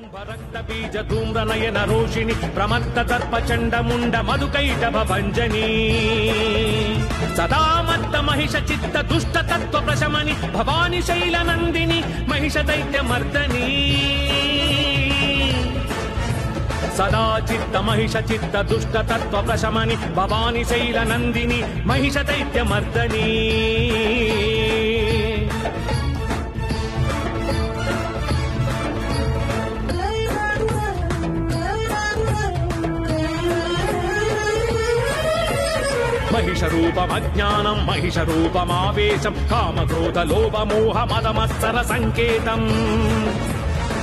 रक्त बीज धूम्र नयन रोषिणी प्रमत्त दर्प चंड मुंड मधुकैटभ भंजनी सदा मत्त महिष चित्त दुष्ट तत्व प्रशमनि भवानी शैल नंदिनी महिष दैत्य मर्दनी सदा चित्त महिष चित्त दुष्ट तत्व प्रशमनि भवानी शैल नंदिनी महिष दैत्य मर्दनी महिष रूपम अज्ञानम महिष रूपम आवेशम काम क्रोध लोभ मोह मद मत्सर संकेतम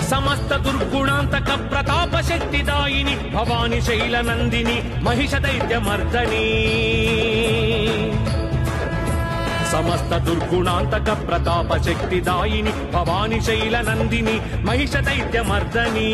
समस्त दुर्गुणांतक प्रताप शक्तिदायिनी भवानी शैल नंदिनी महिष दैत्य मर्दनी समस्त दुर्गुणांतक प्रताप शक्तिदायिनी भवानी शैल नंदिनी महिष दैत्य मर्दनी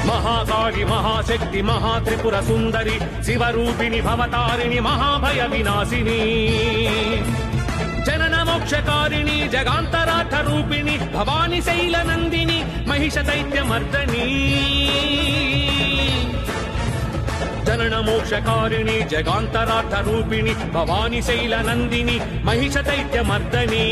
महाकाली महाशक्ति महात्रिपुर सुंदरी शिवरूपिणी भवतारिणी महाभय विनाशिनी जनन मोक्षकारिणी जगांतरार्थ रूपिणी भवानी शैल नंदिनी महिष दैत्य मर्दनी जनन मोक्षकारिणी जगांतरार्थ रूपिणी भवानी शैल नंदिनी महिष दैत्य मर्दनी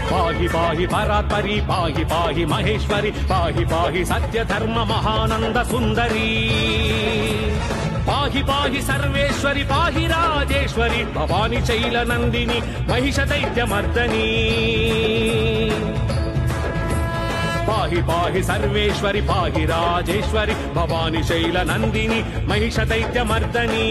पाहि पाहि परात्परि पाहि पाहि महेश्वरी पाहि पाहि सत्य धर्म महानंद सुंदरी पाहि पाहि सर्वेश्वरी पाहि राजेश्वरी भवानी शैल नंदिनी महिष दैत्य मर्दनी पाहि पाहि सर्वेश्वरी पाहि राजेश्वरी भवानी शैल नंदिनी महिष दैत्य मर्दनी